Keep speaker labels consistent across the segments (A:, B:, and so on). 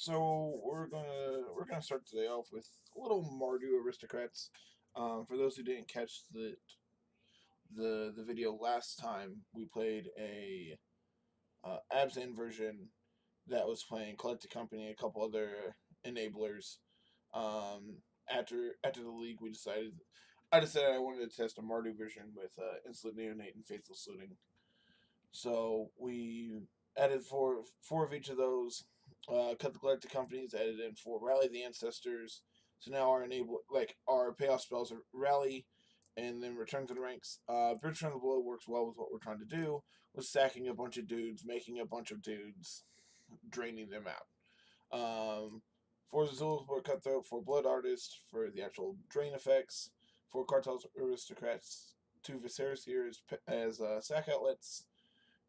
A: So we're gonna start today off with a little Mardu Aristocrats. For those who didn't catch the video last time, we played a Abzan version that was playing Collected Company, a couple other enablers. After the league, I decided I wanted to test a Mardu version with Insolent Neonate and Faithful Looting. So we added four of each of those. Cut the collected companies, added in four rally the ancestors. So now our payoff spells are rally, and then return to the ranks. Bridge from the Blow works well with what we're trying to do. Was sacking a bunch of dudes, making a bunch of dudes, draining them out. For Zulus were Cutthroat, for Blood Artist for the actual drain effects, for Cartels Aristocrats, two Viserys here as sack outlets,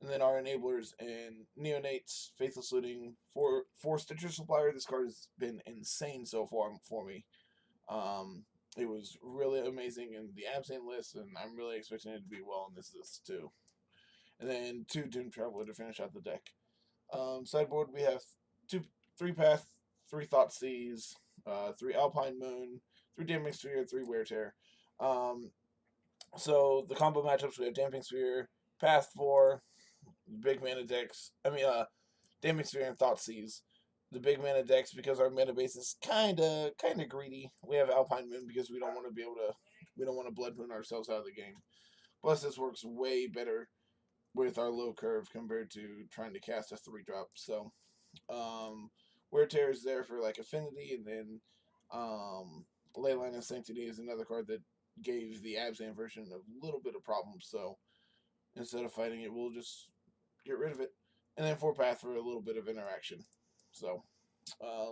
A: and then our enablers and neonates, faithless looting, for Stitcher Supplier. This card has been insane so far for me. It was really amazing in the Absent list, and I'm really expecting it to be well in this list too. And then two Doom Traveler to finish out the deck. Sideboard we have three Path, three Thought Seas, three Alpine Moon, three Damping Sphere, three Wear Tear. So the combo matchups we have Damping Sphere, Path 4, big mana decks. Damping Sphere and Thought Seize. The big mana decks because our mana base is kinda greedy. We have Alpine Moon because we don't want to Blood Moon ourselves out of the game. Plus, this works way better with our low curve compared to trying to cast a 3-drop. So, Wear Tear is there for like affinity, and then Leyline of Sanctity is another card that gave the Abzan version a little bit of problems. So instead of fighting it, we'll just get rid of it. And then 4 Path for a little bit of interaction. So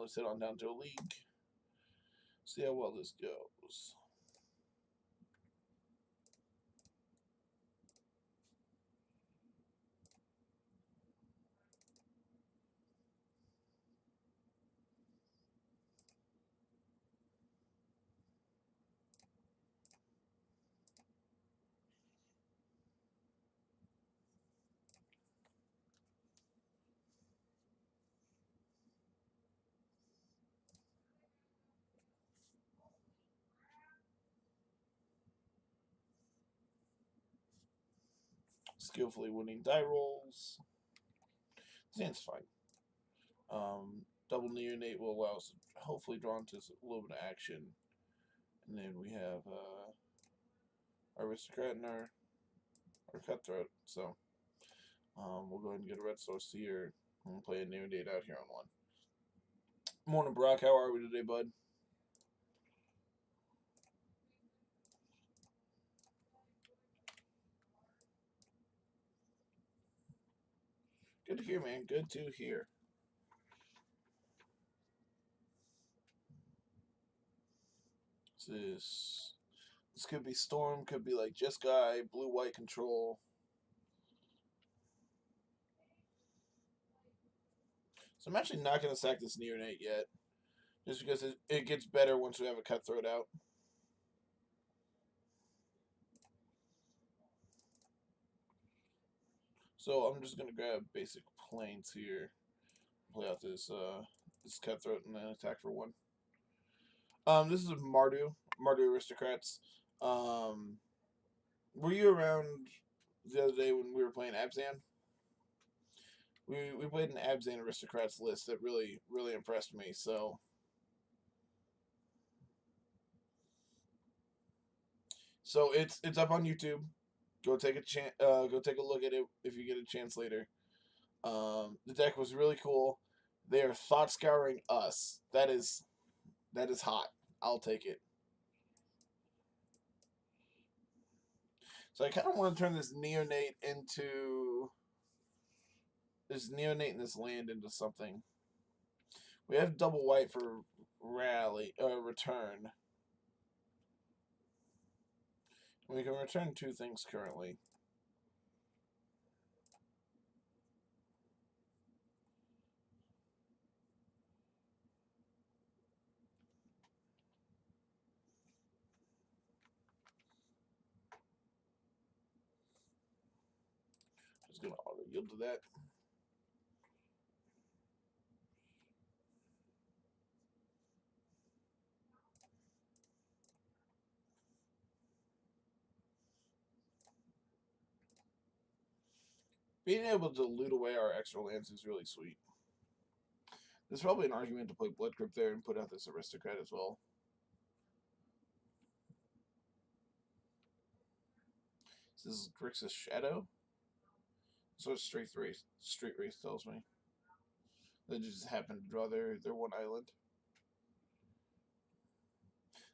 A: let's head on down to a league. See how well this goes. Skillfully winning die rolls. Seems fine. Double Neonate will allow us to hopefully draw into a little bit of action. And then we have our Aristocrat and our Cutthroat. So we'll go ahead and get a red source here and play a Neonate out here on one. Morning, Brock. How are we today, bud? Good to hear, man. Good to hear. This could be Storm, could be like Just Guy, blue-white control. So I'm actually not going to sack this Neonate yet, just because it gets better once we have a Cutthroat out. So I'm just going to grab basic planes here, play out this Cutthroat, and then attack for 1. This is Mardu Aristocrats. Were you around the other day when we were playing Abzan? We played an Abzan Aristocrats list that really impressed me. So it's up on YouTube. Go take a look at it if you get a chance later. The deck was really cool. They are thought scouring us. That is hot. I'll take it. So I kind of want to turn this neonate and this land into something. We have double white for return. We can return 2 things currently. Just gonna auto yield to that. Being able to loot away our extra lands is really sweet. There's probably an argument to play Blood Crypt there and put out this Aristocrat as well. This is Grixis Shadow. So it's Straight Wraith tells me. They just happen to draw their one island.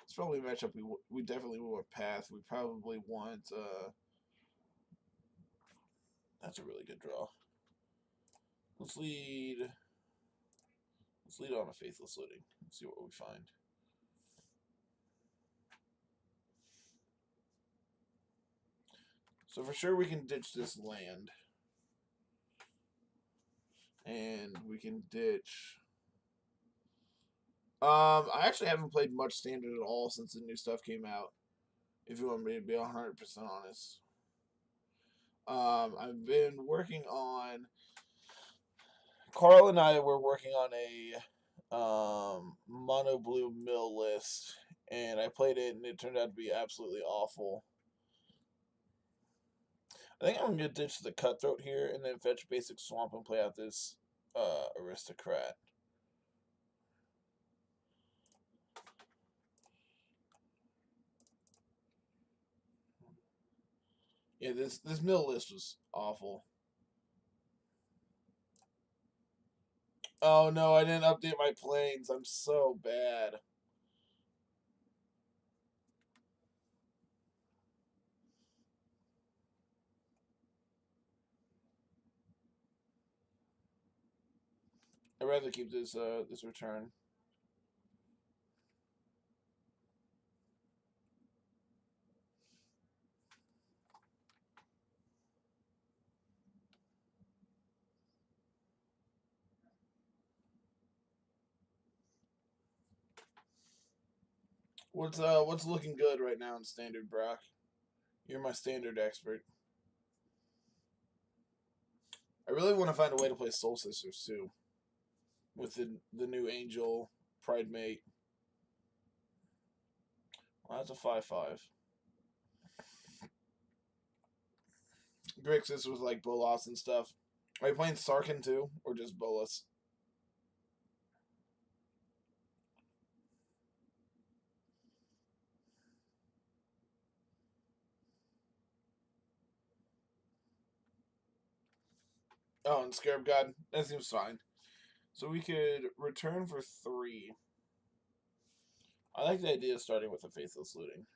A: It's probably a matchup we definitely want Path. We probably want that's a really good draw. Let's lead on a Faithless Looting. Let's see what we find. So for sure we can ditch this land. And we can ditch I actually haven't played much Standard at all since the new stuff came out. If you want me to be 100% honest. I've been working on. Carl and I were working on a mono blue mill list, and I played it, and it turned out to be absolutely awful. I think I'm gonna ditch the Cutthroat here, and then fetch basic Swamp and play out this Aristocrat. Yeah, this mill list was awful. Oh no, I didn't update my planes. I'm so bad. I'd rather keep this this return. What's looking good right now in Standard, Brock? You're my Standard expert. I really want to find a way to play Soul Sisters too, with the new Angel Pride Mate. Well, that's a 5/5. Grixis was like Bolas and stuff. Are you playing Sarkin too, or just Bolas? Oh, and Scarab God. That seems fine. So we could return for 3. I like the idea of starting with a Faithless Looting.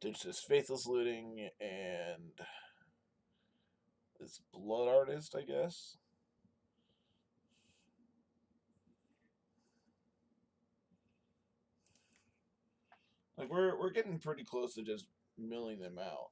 A: Ditch this Faithless Looting and this Blood Artist, I guess. Like we're getting pretty close to just milling them out.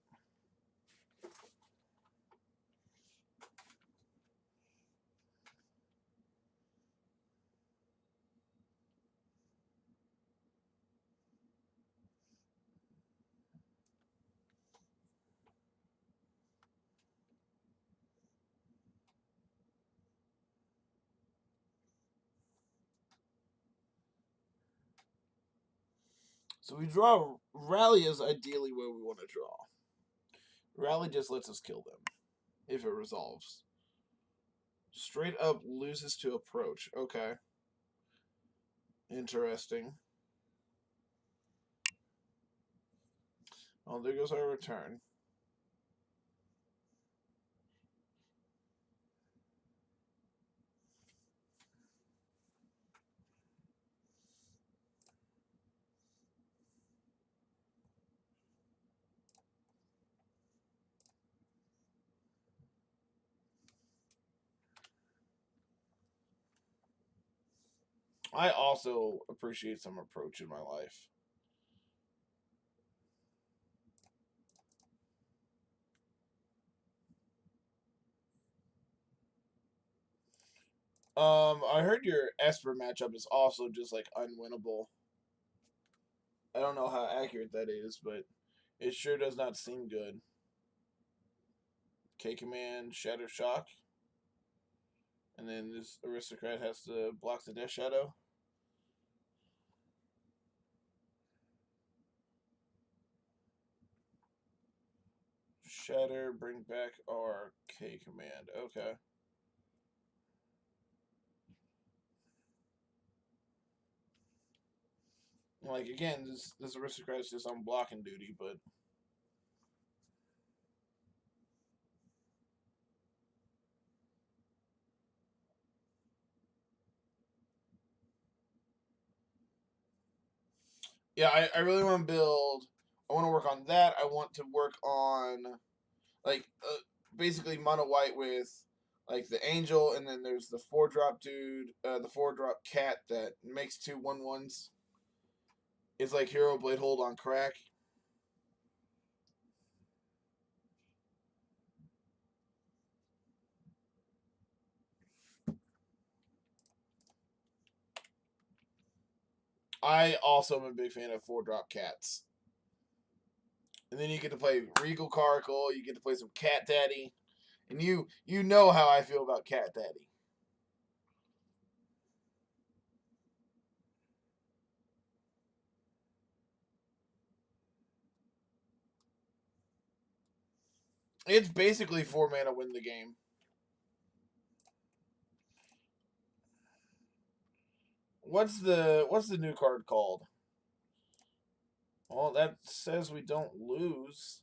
A: So we draw Rally is ideally where we want to draw. Rally just lets us kill them if it resolves. Straight up loses to approach. Okay. Interesting. Oh, there goes our return. I also appreciate some approach in my life. I heard your Esper matchup is also just like unwinnable. I don't know how accurate that is, but it sure does not seem good. K Command, Shadow Shock. And then this aristocrat has to block the Death Shadow. Shatter, bring back our K command. Okay. Like, again, this aristocrat is just on blocking duty, but yeah, I really want to build. I want to work on that. I want to work on like basically mono white with like the angel, and then there's the 4-drop dude, the 4-drop cat that makes 2/1/1s. It's like Hero Blade Hold on crack. I also am a big fan of 4-drop cats. And then you get to play Regal Caracal. You get to play some Cat Daddy, and you know how I feel about Cat Daddy. It's basically 4 mana win the game. What's the new card called? Well, that says we don't lose.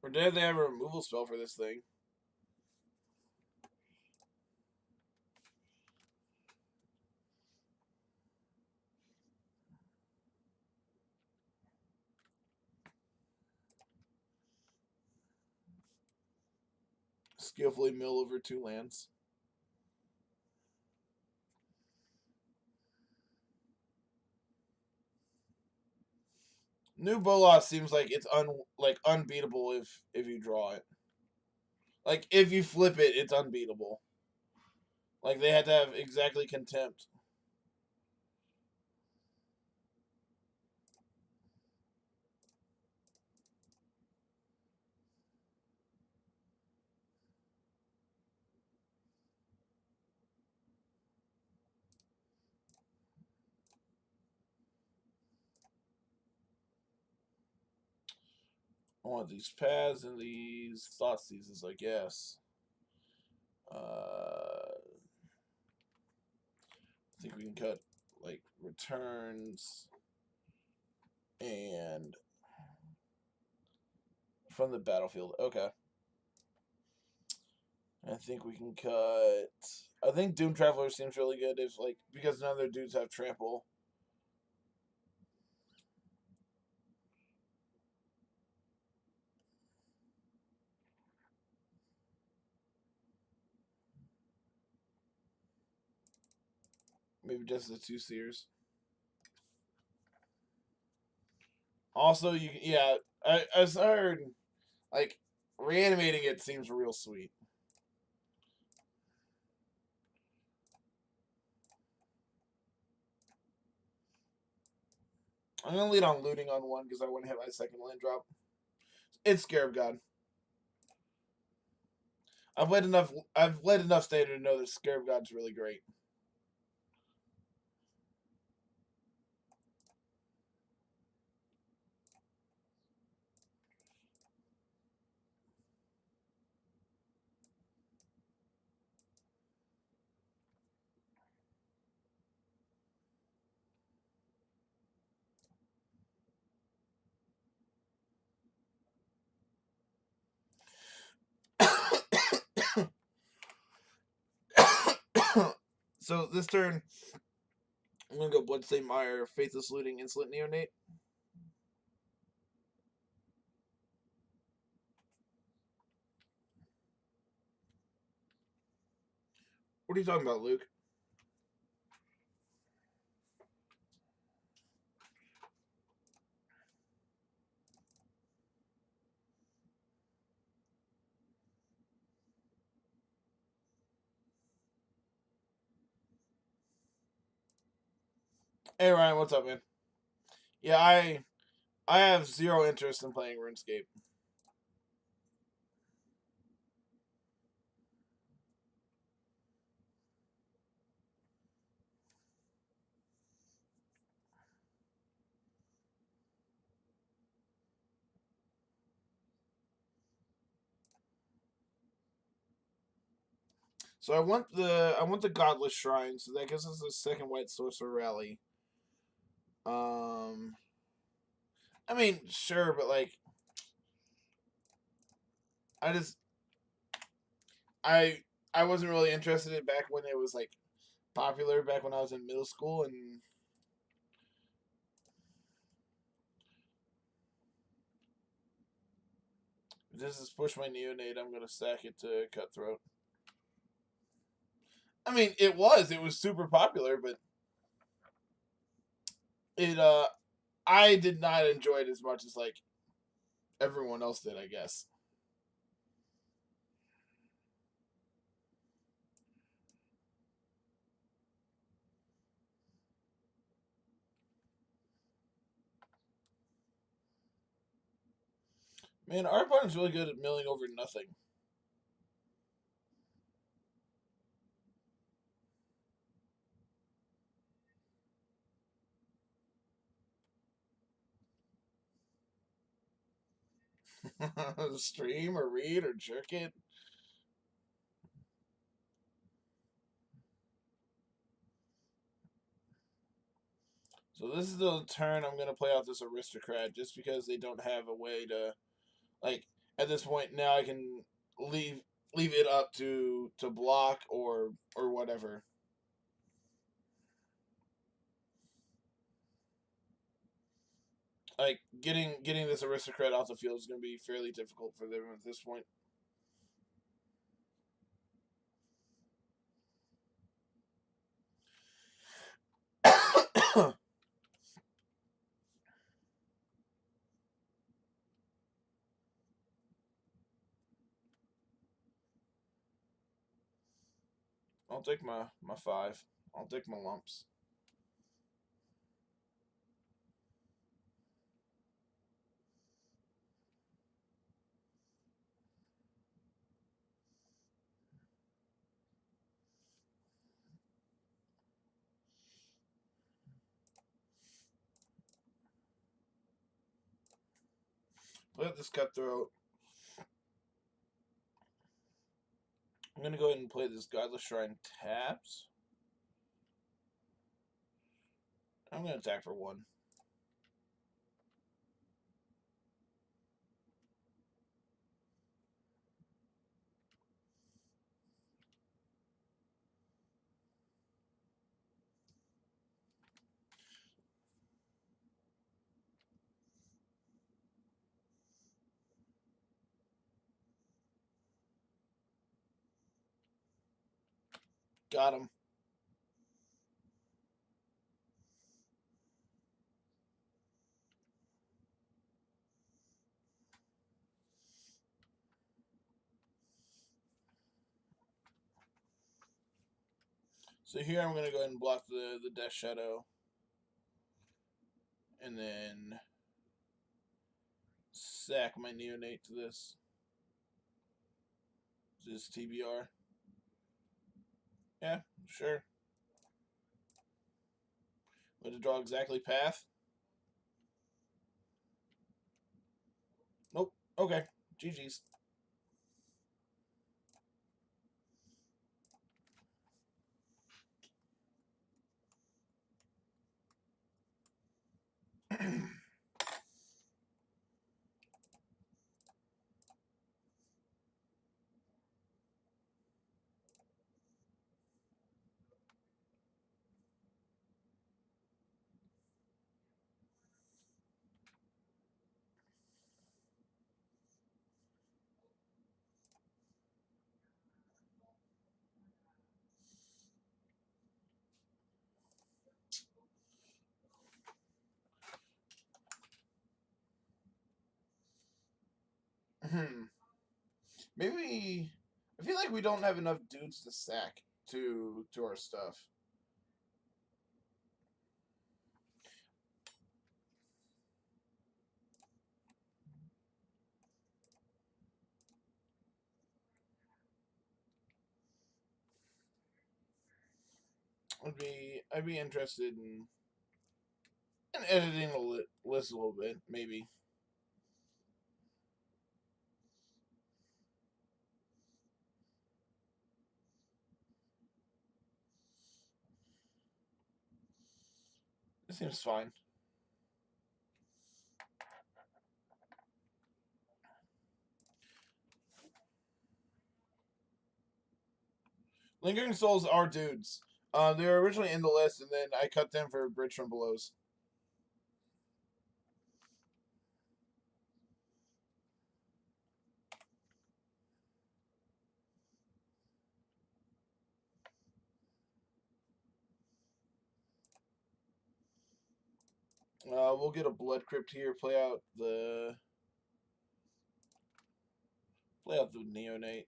A: Or did they have a removal spell for this thing? Skillfully mill over 2 lands. New Bolas seems like it's unbeatable if you draw it. Like if you flip it, it's unbeatable. Like they had to have exactly contempt. I want these paths and these thought seasons, I guess. I think we can cut like returns and from the battlefield. Okay. I think we can cut. I think Doom Traveler seems really good if like because none of their dudes have trample. Maybe just the 2 seers. Also, yeah, I heard like reanimating it seems real sweet. I'm gonna lead on looting on 1 because I want to hit my second land drop. It's Scarab God. I've led enough. I've led enough Standard to know that Scarab God's really great. So this turn, I'm gonna go Bloodstained Mire, Faithless Looting, Insolent Neonate. What are you talking about, Luke? Hey Ryan, what's up, man? Yeah, I have zero interest in playing RuneScape. So I want the Godless Shrine, so that gives us a second White Sorcerer rally. Um, I mean, sure, but like, I just I I wasn't really interested in it back when it was like popular back when I was in middle school, and if this is push my neonate, I'm gonna stack it to Cutthroat. I mean, it was super popular, but it I did not enjoy it as much as like everyone else did, I guess. Man, our opponent's really good at milling over nothing. Stream or read or jerk it. So this is the turn I'm gonna play out this aristocrat just because they don't have a way to like at this point now I can leave leave it up to block or whatever. Like getting this aristocrat off the field is gonna be fairly difficult for them at this point. I'll take my five. I'll take my lumps. Play this cutthroat. I'm gonna go ahead and play this Godless Shrine taps. I'm gonna attack for one. Got him. So here I'm gonna go ahead and block the Death Shadow. And then sack my neonate to this. Just TBR. Yeah, sure. Going to draw exactly path. Nope. Okay. GG's. Maybe I feel like we don't have enough dudes to sack to our stuff. I'd be interested in editing the list a little bit, maybe. It seems fine. Lingering Souls are dudes. They were originally in the list, and then I cut them for Bridge from Below's. We'll get a Blood Crypt here. Play out the Neonate.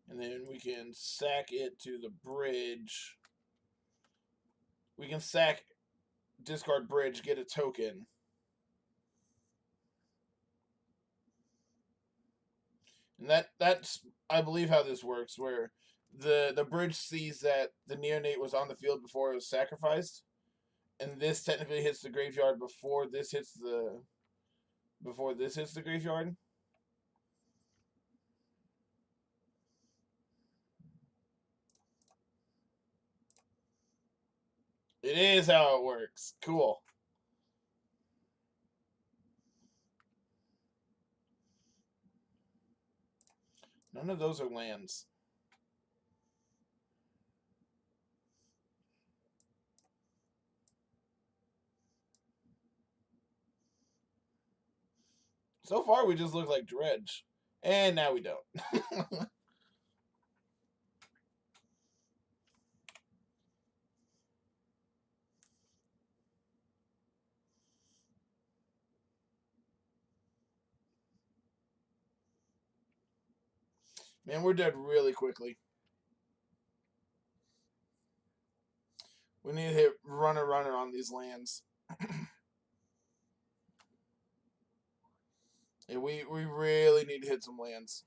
A: And then we can sack it to the bridge. We can sack, discard bridge, get a token. And that's I believe how this works, where the bridge sees that the neonate was on the field before it was sacrificed, and this technically hits the graveyard before this hits the graveyard. It is how it works. Cool. None of those are lands. So far, we just look like Dredge. And now we don't. Man, we're dead really quickly. We need to hit runner on these lands. Yeah, we really need to hit some lands.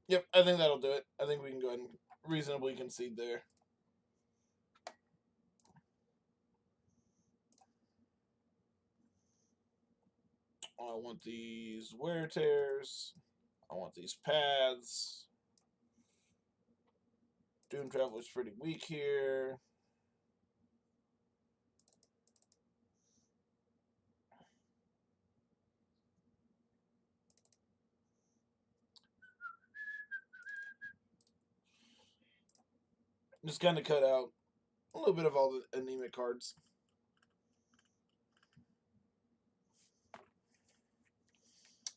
A: Yep, I think that'll do it. I think we can go ahead and reasonably concede there. I want these wear tears. I want these paths. Doom Traveler's pretty weak here. Just kind of cut out a little bit of all the anemic cards.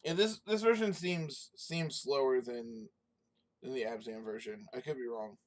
A: Yeah, this version seems slower than the Abzan version. I could be wrong.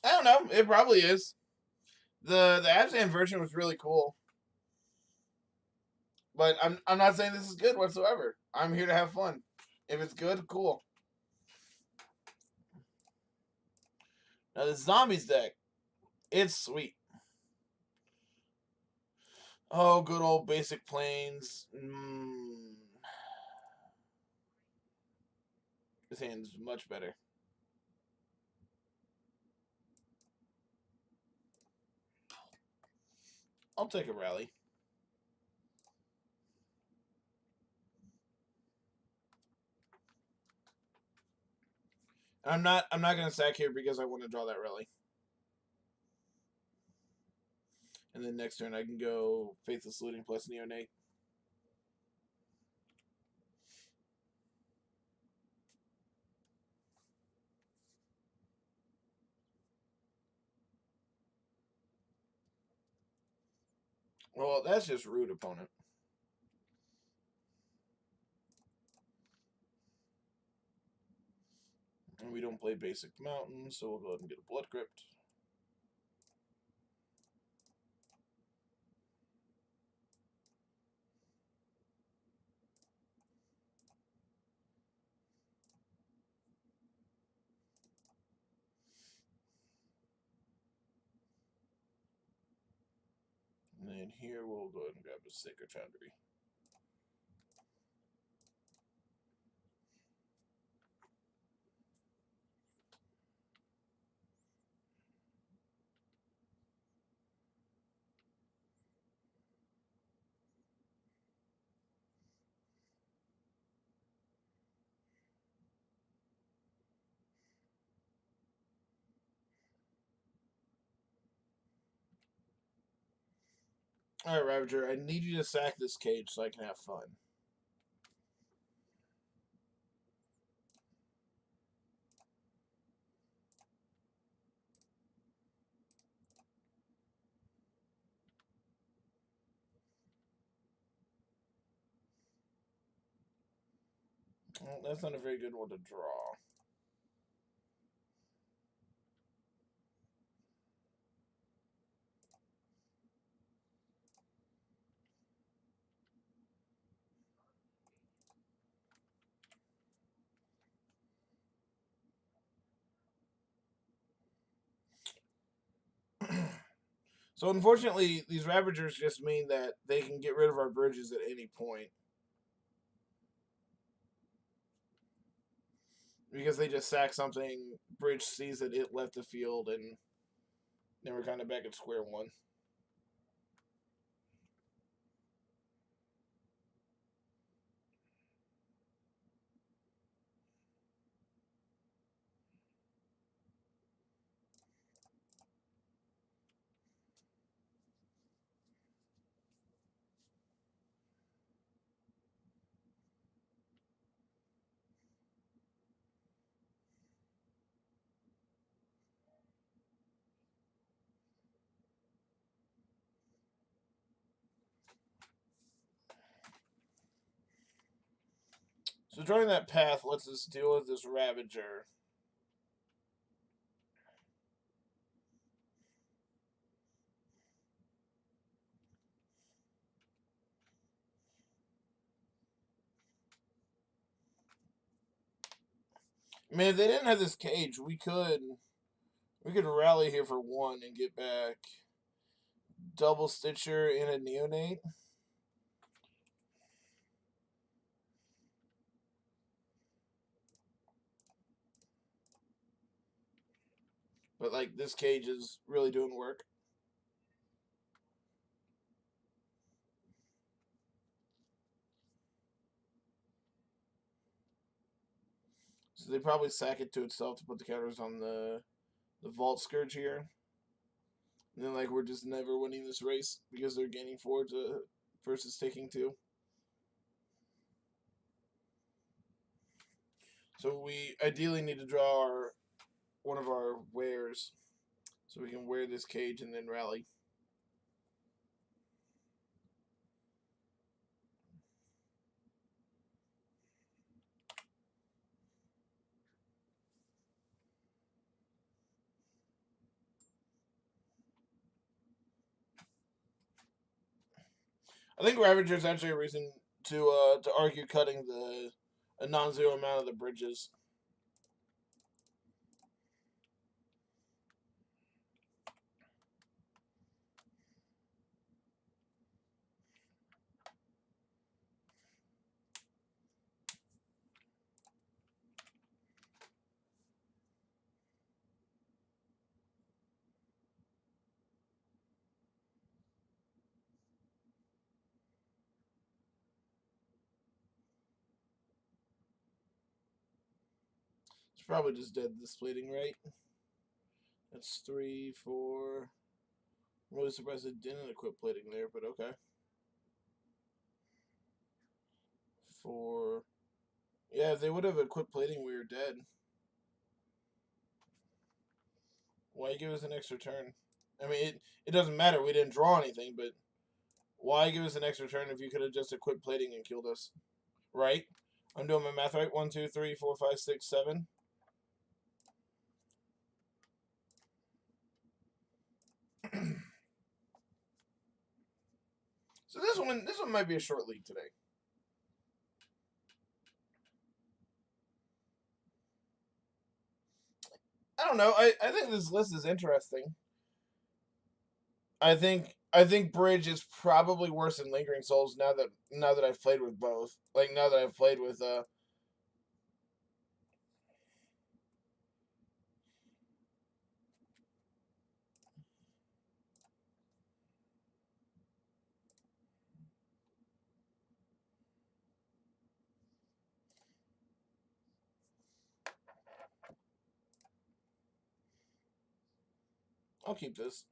A: I don't know. It probably is. The Abzan version was really cool. But I'm not saying this is good whatsoever. I'm here to have fun. If it's good, cool. Now the zombies deck, it's sweet. Oh, good old basic planes. This hand's much better. I'll take a rally. I'm not gonna sack here because I want to draw that rally. And then next turn I can go Faithless Looting plus Neonate. Well, that's just rude, opponent. And we don't play basic mountain, so we'll go ahead and get a Blood Crypt. And then here we'll go ahead and grab a Sacred Foundry. Alright, Ravager, I need you to sack this cage so I can have fun. Well, that's not a very good one to draw. So unfortunately, these Ravagers just mean that they can get rid of our bridges at any point. Because they just sack something, bridge sees that it left the field, and then we're kind of back at square one. So drawing that path lets us deal with this Ravager. I mean, if they didn't have this cage, we could rally here for one and get back Double Stitcher and a Neonate. But like this cage is really doing work. So they probably sack it to itself to put the counters on the Vault Scourge here. And then like we're just never winning this race because they're gaining 4 to versus taking 2. So we ideally need to draw one of our wares so we can wear this cage and then rally. I think Ravager is actually a reason to argue cutting a non-zero amount of the bridges. It's probably just dead this plating, right? That's 3, 4. I'm really surprised it didn't equip plating there, but okay. 4. Yeah, if they would have equipped plating, we were dead. Why give us an extra turn? I mean, it doesn't matter. We didn't draw anything, but Why give us an extra turn if you could have just equipped plating and killed us? Right? I'm doing my math right. 1, 2, 3, 4, 5, 6, 7. So this one might be a short lead today. I don't know. I think this list is interesting. I think Bridge is probably worse than Lingering Souls now that I've played with both. Like now that I've played with I'll keep this.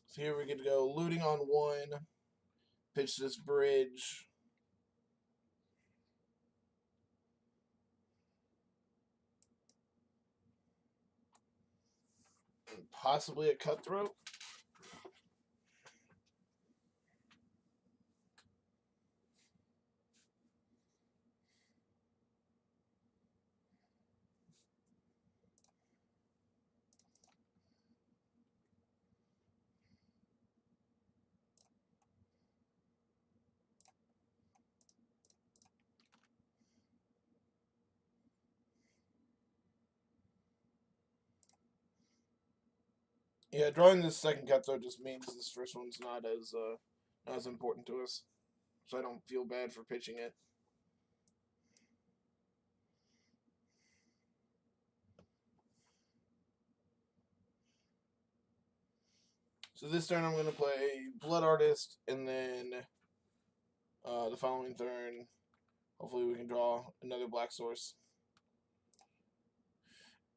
A: So here we get to go looting on 1. Pitch this Bridge. And possibly a Cutthroat. Yeah, drawing this second Cutthroat just means this first one's not as important to us. So I don't feel bad for pitching it. So this turn I'm going to play Blood Artist, and then the following turn, hopefully we can draw another black source.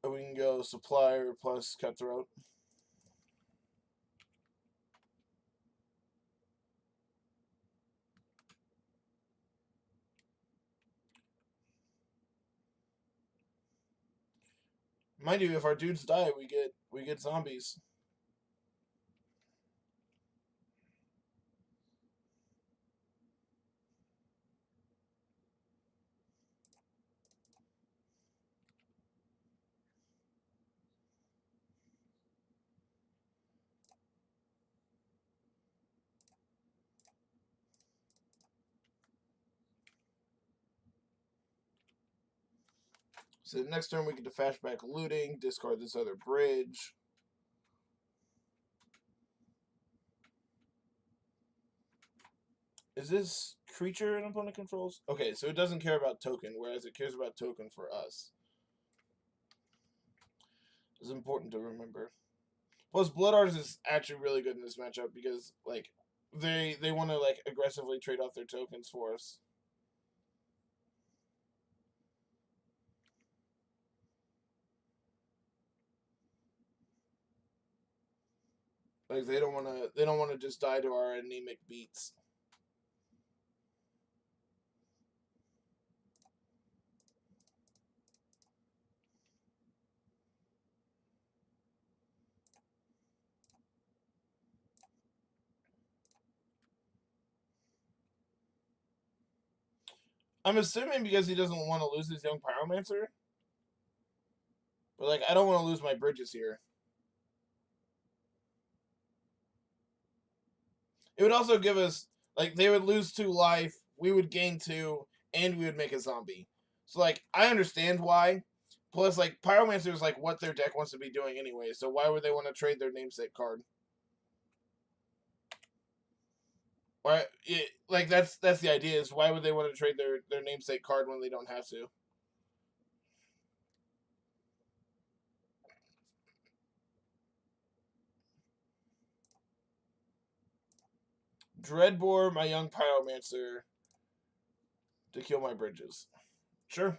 A: And we can go Supplier plus Cutthroat. Mind you, if our dudes die, we get zombies. So next turn we get to flashback looting, discard this other bridge. Is this creature an opponent controls? Okay, so it doesn't care about token, whereas it cares about token for us. It's important to remember. Plus, Blood Artist is actually really good in this matchup because like they want to like aggressively trade off their tokens for us. Like they don't want to just die to our anemic beats. I'm assuming because he doesn't want to lose his young pyromancer. But like I don't want to lose my bridges here. It would also give us like they would lose 2 life, we would gain 2, and we would make a zombie. So like I understand why. Plus like pyromancer is like what their deck wants to be doing anyway. So why would they want to trade their namesake card? Why? Like that's the idea. Is why would they want to trade their namesake card when they don't have to? Dreadbore, my young pyromancer, to kill my bridges. Sure.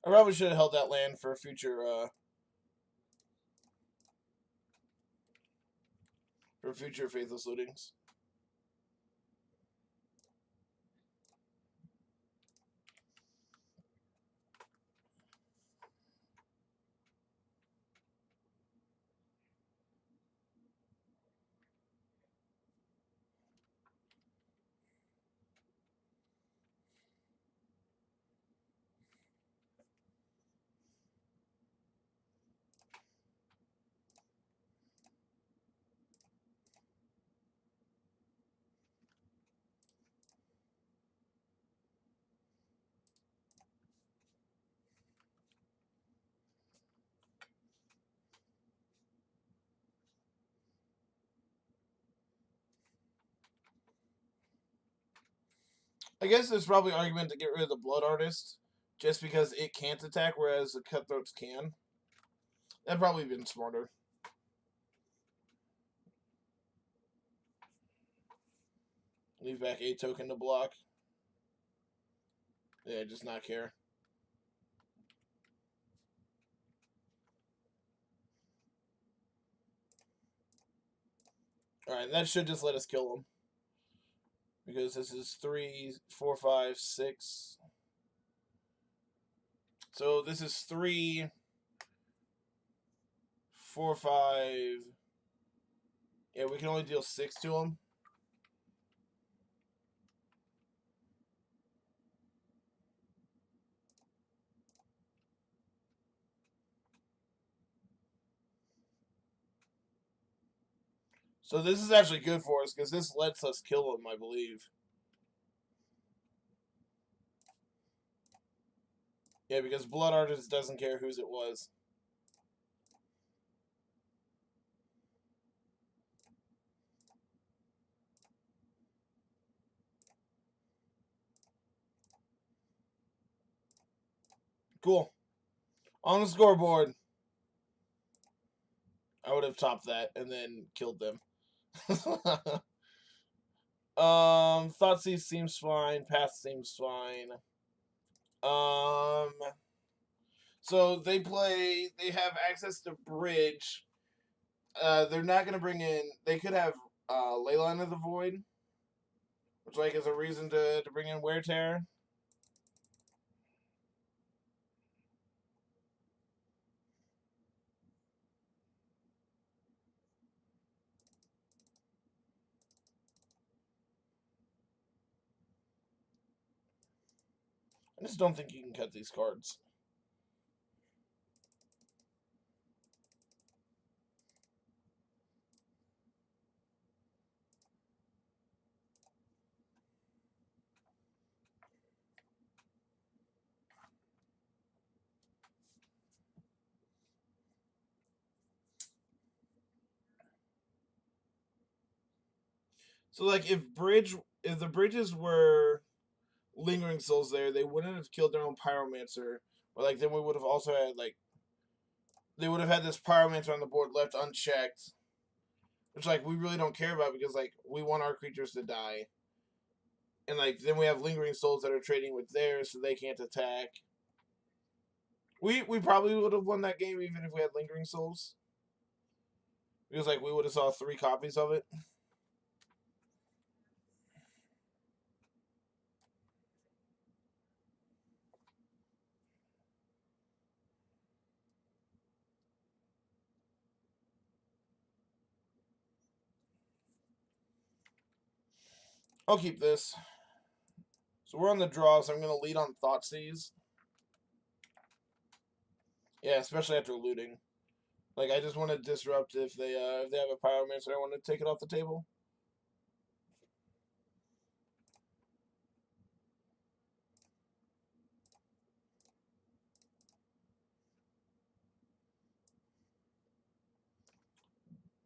A: I probably should have held that land for future Faithless Lootings. I guess there's probably an argument to get rid of the Blood Artist just because it can't attack, whereas the Cutthroats can. That'd probably been smarter. Leave back a token to block. Yeah, just not care. Alright, that should just let us kill him. Because this is 3, 4, 5, 6. So this is 3, 4, 5. Yeah, we can only deal 6 to him. So this is actually good for us because this lets us kill him, I believe. Yeah, because Blood Artist doesn't care whose it was. Cool. On the scoreboard. I would have topped that and then killed them. Thoughtseize seems fine. Path seems fine. So they have access to Bridge. They're not going to bring in, they could have Leyline of the Void, which like is a reason to bring in Wear Terror. I just don't think you can cut these cards. So like if the bridges were Lingering Souls there, they wouldn't have killed their own Pyromancer. Or like then we would have also had like they would have had this Pyromancer on the board left unchecked. Which like we really don't care about because like we want our creatures to die. And like then we have Lingering Souls that are trading with theirs so they can't attack. We probably would have won that game even if we had Lingering Souls. Because like we would have saw 3 copies of it. I'll keep this. So we're on the draw, so I'm going to lead on Thoughtseize. Yeah, especially after looting. Like, I just want to disrupt if they have a Pyromancer, I want to take it off the table.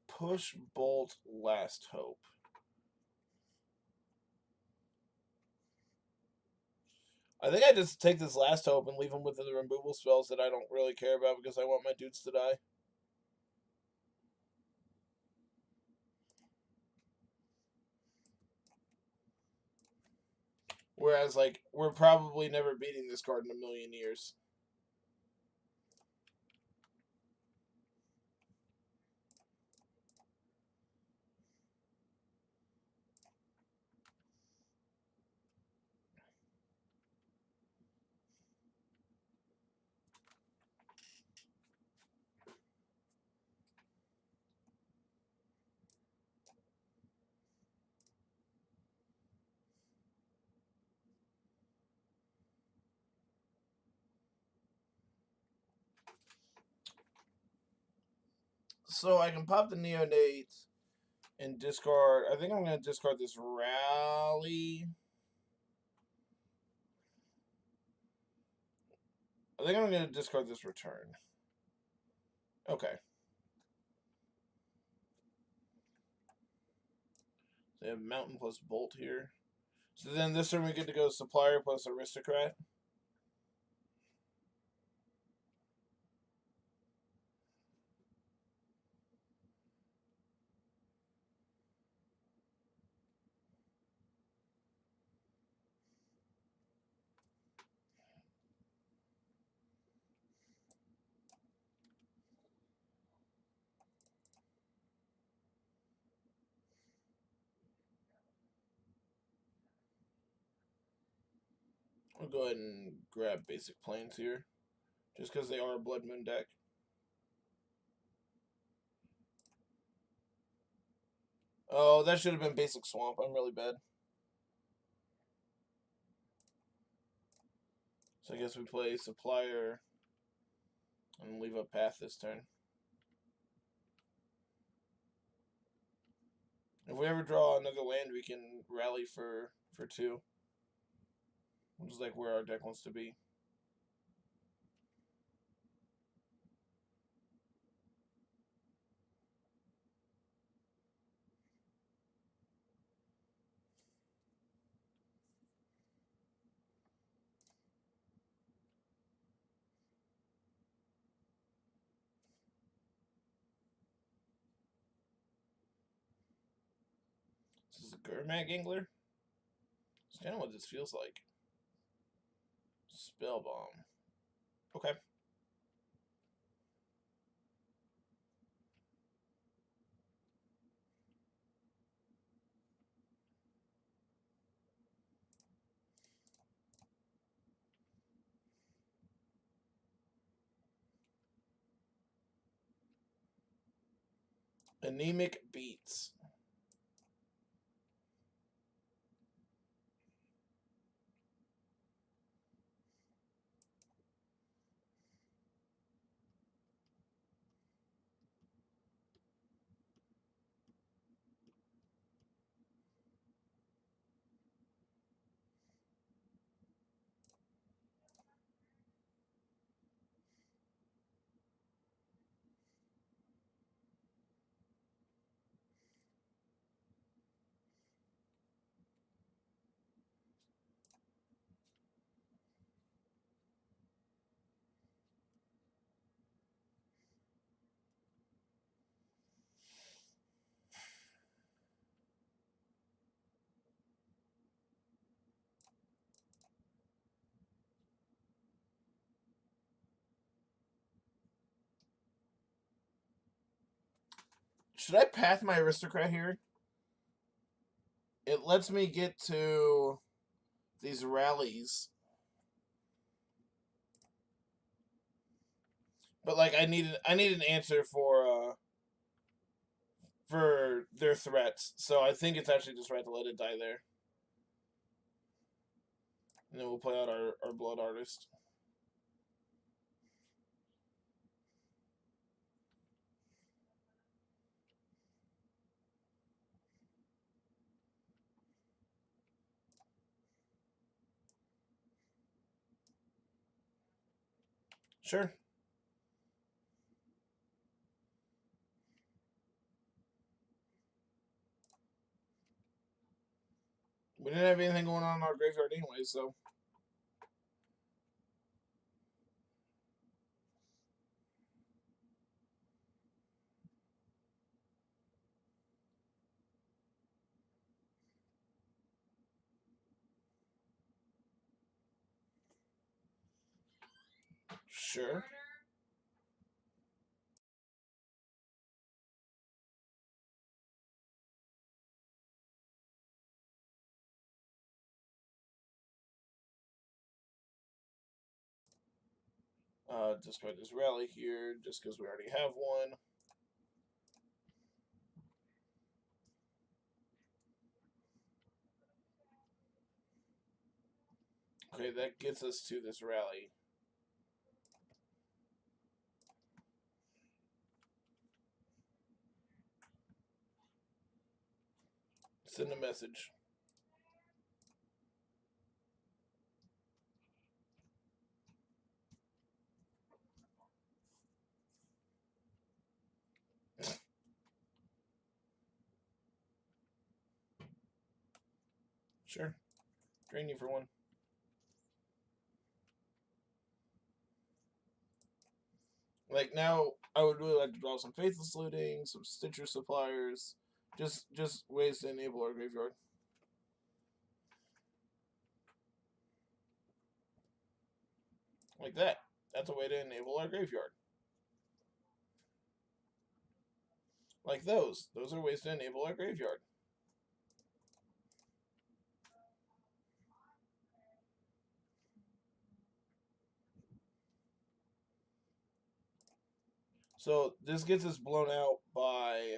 A: Push, Bolt, Last Hope. I think I just take this Last Hope and leave them with the removal spells that I don't really care about because I want my dudes to die. Whereas, like, we're probably never beating this card in a million years. So I can pop the Neonate and discard. I think I'm going to discard this Rally. I think I'm going to discard this Return. Okay. So they have Mountain plus Bolt here. So then this turn we get to go Supplier plus Aristocrat. I'll go ahead and grab Basic Plains here. Just because they are a Blood Moon deck. Oh, that should have been Basic Swamp. I'm really bad. So I guess we play Supplier and leave up Path this turn. If we ever draw another land, we can rally for 2. Which is like where our deck wants to be. This is a Gurmag Angler. It's kind of what this feels like. Spell Bomb. Okay. Anemic Beats. Should I path my Aristocrat here? It lets me get to these rallies. But like I need an answer for their threats. So I think it's actually just right to let it die there. And then we'll play out our Blood Artist. Sure. We didn't have anything going on in our graveyard anyway, so. Sure. Discard this rally here, just because we already have one. Okay, that gets us to this rally. Send a message. Sure. Drain you for one. Like now, I would really like to draw some Faithless Looting, some Stitcher Suppliers, just ways to enable our graveyard. Like that. That's a way to enable our graveyard. Like those. Those are ways to enable our graveyard. So this gets us blown out by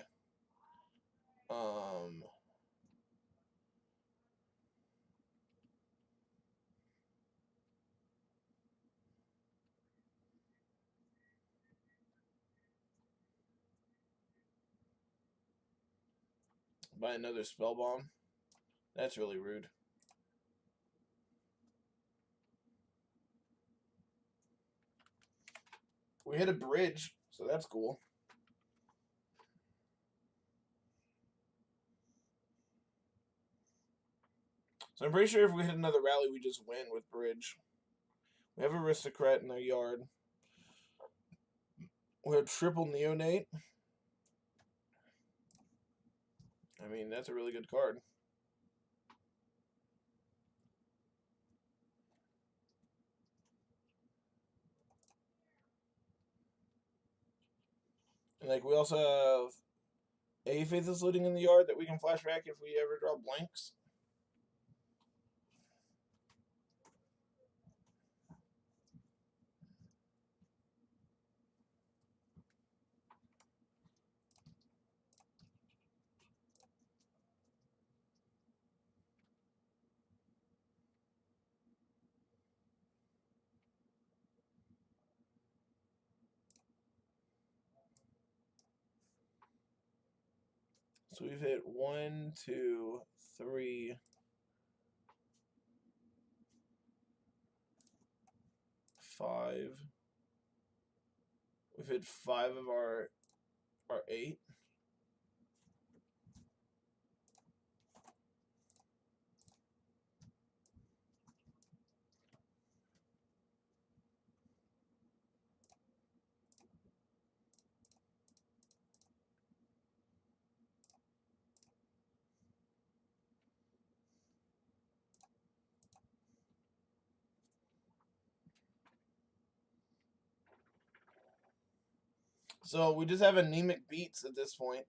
A: another spell bomb. That's really rude. We hit a bridge, so that's cool. So I'm pretty sure if we hit another rally, we just win with bridge. We have Aristocrat in our yard. We have triple Neonate. I mean, that's a really good card. And like we also have a Faithless Looting in the yard that we can flashback if we ever draw blanks. So we've hit 1, 2, 3, 5. We've hit 5 of our 8. So we just have anemic beats at this point.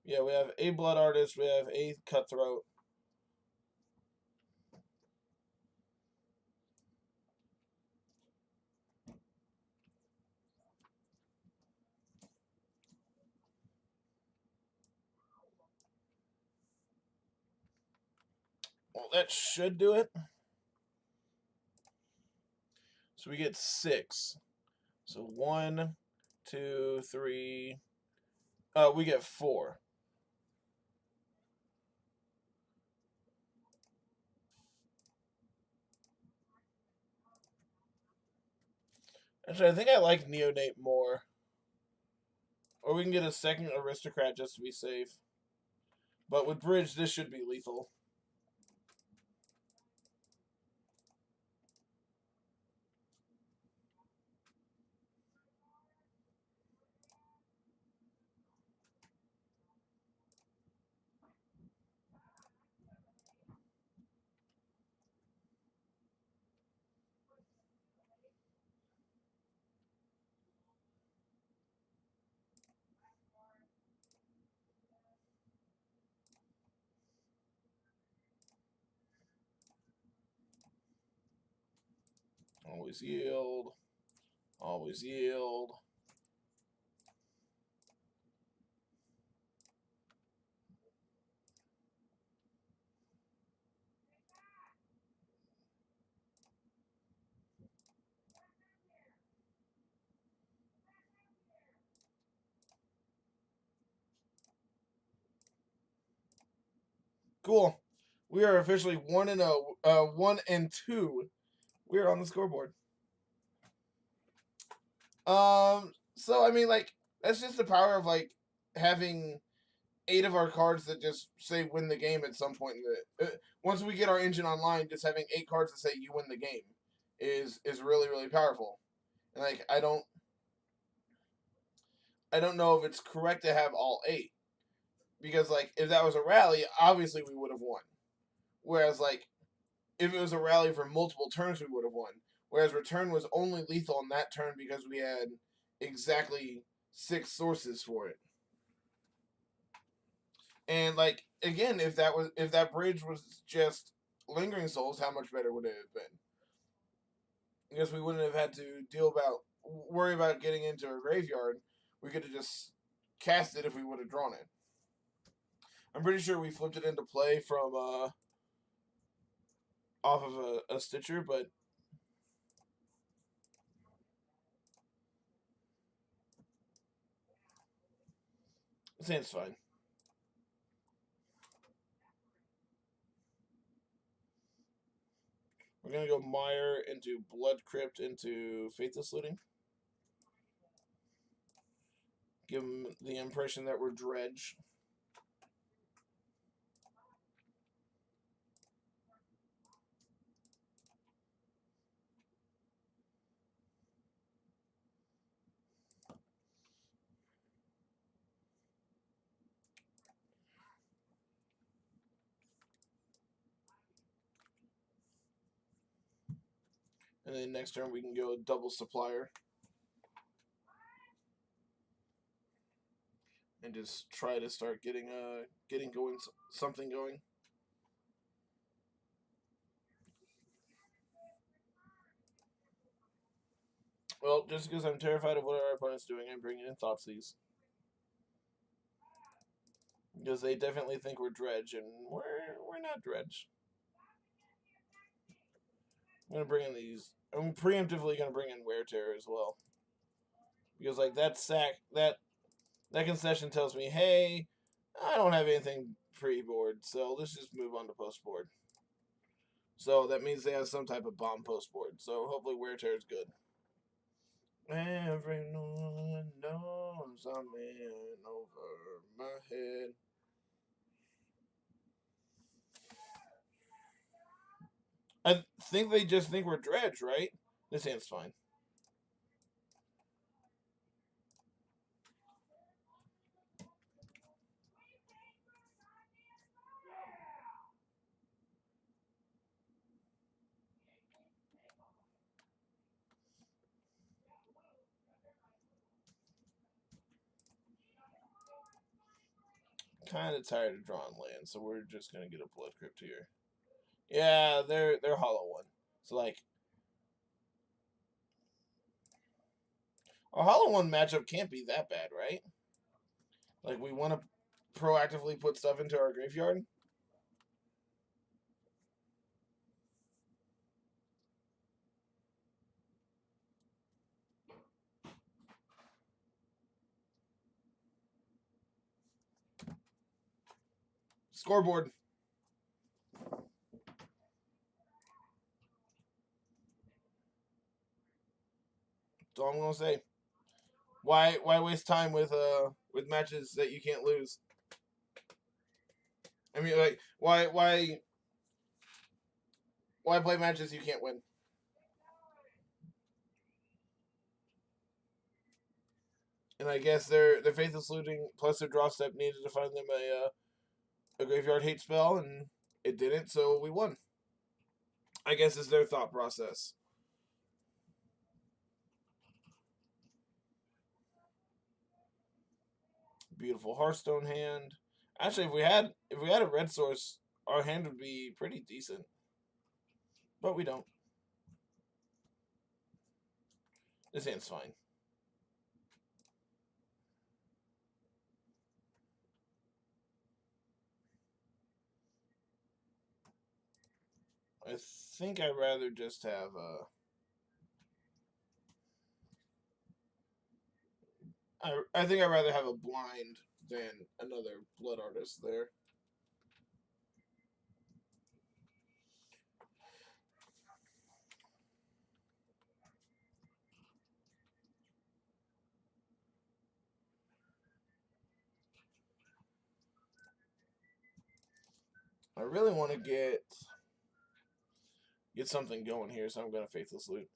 A: Yeah, we have a Blood Artist, we have a Cutthroat. Well, that should do it. So we get 6. So 1, 2, 3. We get 4. Actually, I think I like Neonate more. Or we can get a second Aristocrat just to be safe. But with Bridge, this should be lethal. Always yield. Always yield. Cool. We are officially 1-0. 1-2. We're on the scoreboard. So I mean, like, that's just the power of like having 8 of our cards that just say win the game at some point in the. Once we get our engine online, just having 8 cards that say you win the game is really really powerful. And like, I don't know if it's correct to have all 8, because like if that was a rally, obviously we would have won. Whereas like if it was a rally for multiple turns, we would have won. Whereas return was only lethal on that turn because we had exactly 6 sources for it. And like again, if that bridge was just lingering souls, how much better would it have been? Because we wouldn't have had to worry about getting into a graveyard. We could have just cast it if we would have drawn it. I'm pretty sure we flipped it into play from off of a Stitcher, but it seems fine. We're gonna go Mire into Blood Crypt into Faithless Looting. Give them the impression that we're Dredge. And then next turn we can go double Supplier. And just try to start getting something going. Well, just because I'm terrified of what our opponent's doing, I'm bringing in Thoughtseize. Because they definitely think we're Dredge, and we're not Dredge. I'm gonna bring in these. I'm preemptively gonna bring in Wear Terror as well. Because like that concession tells me, hey, I don't have anything pre-board, so let's just move on to post-board. So that means they have some type of bomb post-board. So hopefully Wear Terror is good. Everyone knows I'm in over my head. I think they just think we're Dredge, right? This hand's fine. Kind of tired of drawing land, so we're just gonna get a Blood Crypt here. Yeah, they're Hollow One. So like, a Hollow One matchup can't be that bad, right? Like, we want to proactively put stuff into our graveyard. Scoreboard. That's all I'm gonna say. Why waste time with matches that you can't lose? I mean, like, why play matches you can't win? And I guess their Faithless Looting plus their draw step needed to find them a graveyard hate spell, and it didn't, so we won. I guess is their thought process. Beautiful Hearthstone hand. Actually, if we had a red source, our hand would be pretty decent. But we don't. This hand's fine. I think I'd rather just have I think I'd rather have a blind than another Blood Artist there. I really want to get something going here, so I'm going to Faithless Loot.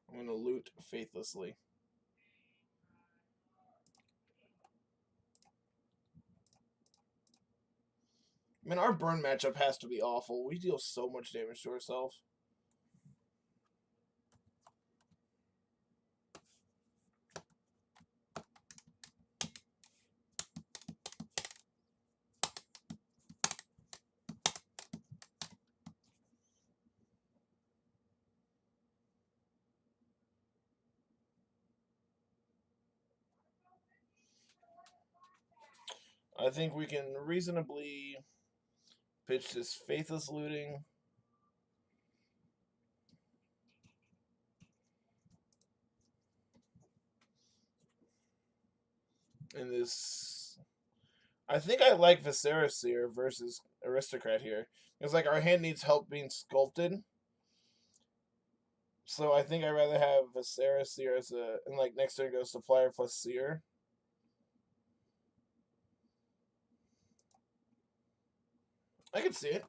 A: I'm going to loot faithlessly. I mean, our burn matchup has to be awful. We deal so much damage to ourselves. I think we can reasonably pitch this Faithless Looting. And this... I think I like Viscera Seer versus Aristocrat here. It's like our hand needs help being sculpted. So I think I'd rather have Viscera Seer as a... And like next turn goes to Flyer plus Seer. I can see it.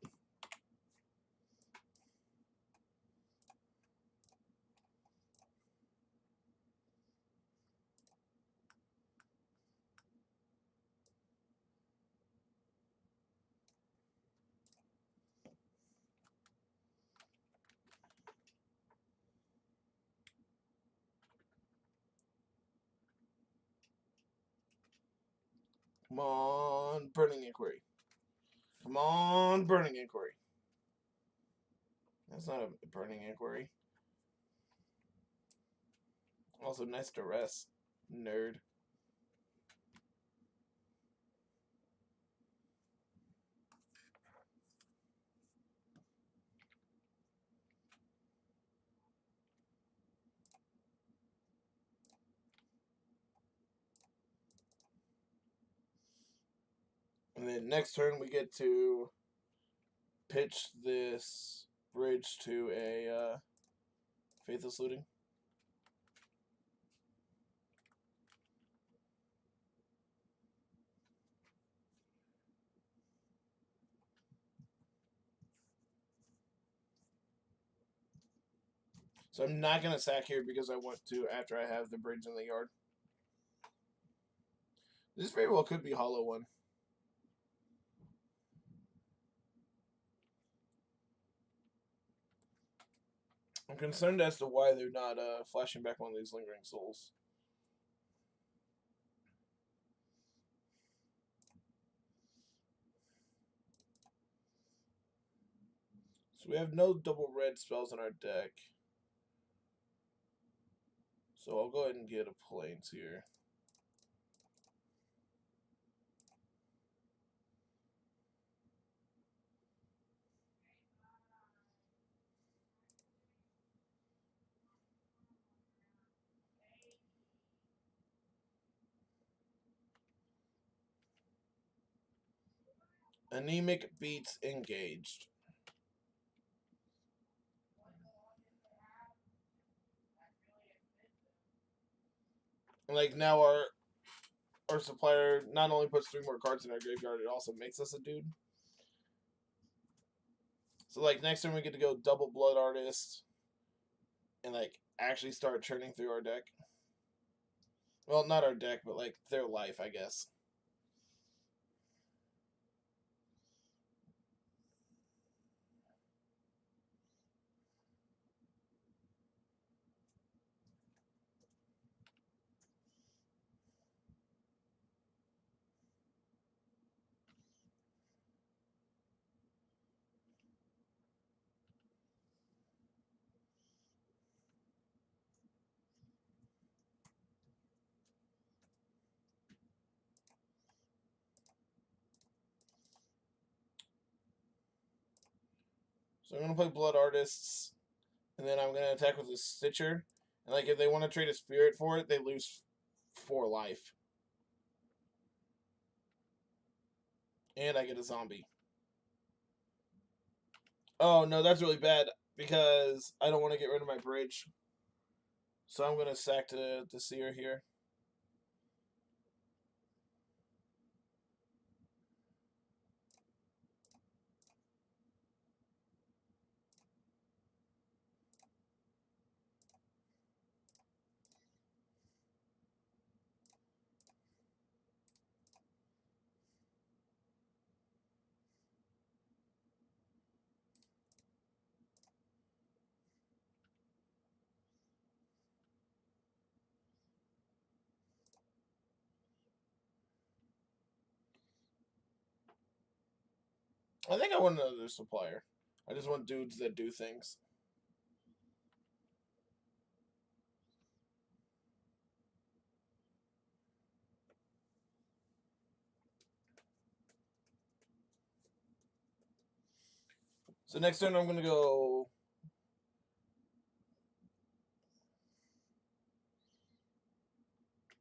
A: Come on, Burning Inquiry. Come on, Burning Inquiry. That's not a Burning Inquiry. Also, nice duress. Nerd. And then next turn we get to pitch this bridge to a Faithless Looting. So I'm not going to sack here because I want to after I have the bridge in the yard. This very well could be Hollow One. I'm concerned as to why they're not flashing back one of these Lingering Souls. So we have no double red spells in our deck. So I'll go ahead and get a Plains here. Anemic beats engaged. Like now our supplier not only puts 3 more cards in our graveyard, it also makes us a dude. So like next time we get to go double Blood Artist and like actually start churning through our deck. Well, not our deck, but like their life, I guess. So I'm gonna play Blood Artists, and then I'm gonna attack with a Stitcher. And like if they want to trade a Spirit for it, they lose 4 life. And I get a zombie. Oh no, that's really bad because I don't want to get rid of my bridge. So I'm gonna sack to Seer here. I think I want another supplier. I just want dudes that do things. So next turn I'm going to go...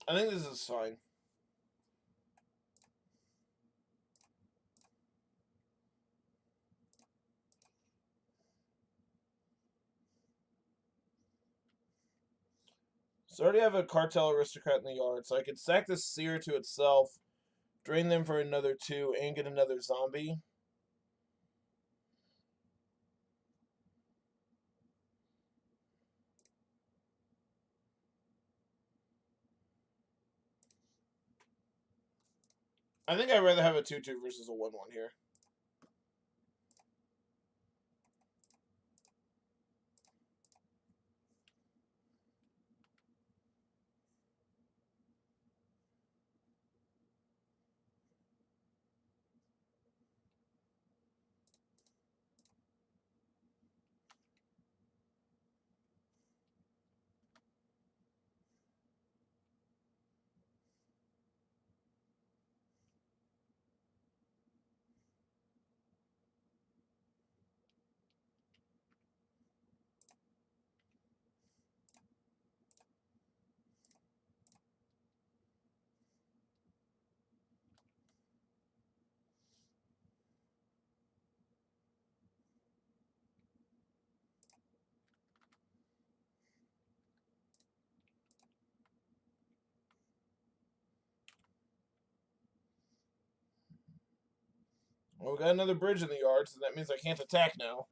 A: I think this is fine. So I already have a Cartel Aristocrat in the yard, so I could sack this Seer to itself, drain them for another 2, and get another zombie. I think I'd rather have a 2-2 versus a 1-1 here. Well, we got another bridge in the yard, so that means I can't attack now.